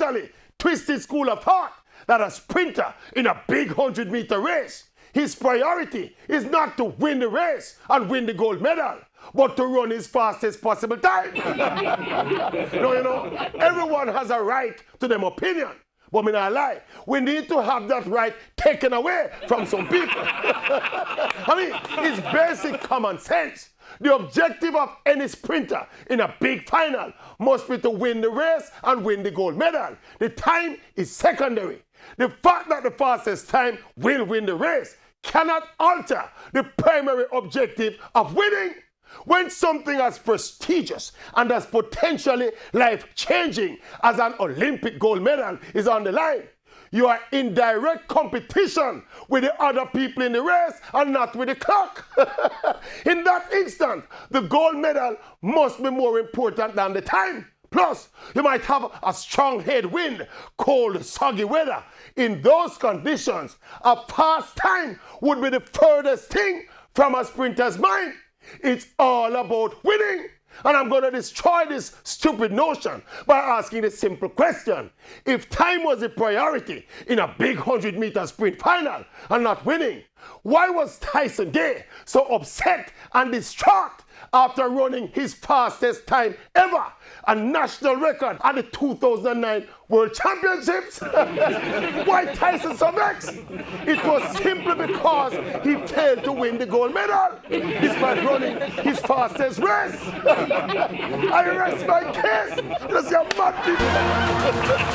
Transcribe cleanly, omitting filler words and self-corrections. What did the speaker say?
totally twisted school of thought that a sprinter in a big 100-meter race, his priority is not to win the race and win the gold medal, but to run his fastest possible time. No, everyone has a right to their opinion. But me not lie, we need to have that right taken away from some people. I mean, it's basic common sense. The objective of any sprinter in a big final must be to win the race and win the gold medal. The time is secondary. The fact that the fastest time will win the race cannot alter the primary objective of winning. When something as prestigious and as potentially life-changing as an Olympic gold medal is on the line, you are in direct competition with the other people in the race and not with the clock. In that instant, the gold medal must be more important than the time. Plus, you might have a strong headwind, cold, soggy weather. In those conditions, a fast time would be the furthest thing from a sprinter's mind. It's all about winning. And I'm going to destroy this stupid notion by asking the simple question. If time was a priority in a big 100-meter sprint final and not winning, why was Tyson Gay so upset and distraught after running his fastest time ever, a national record at the 2009 World Championships? Why Tyson so vexed? It was simply because he failed to win the gold medal despite running his fastest race. I rest my case. That's your mad people.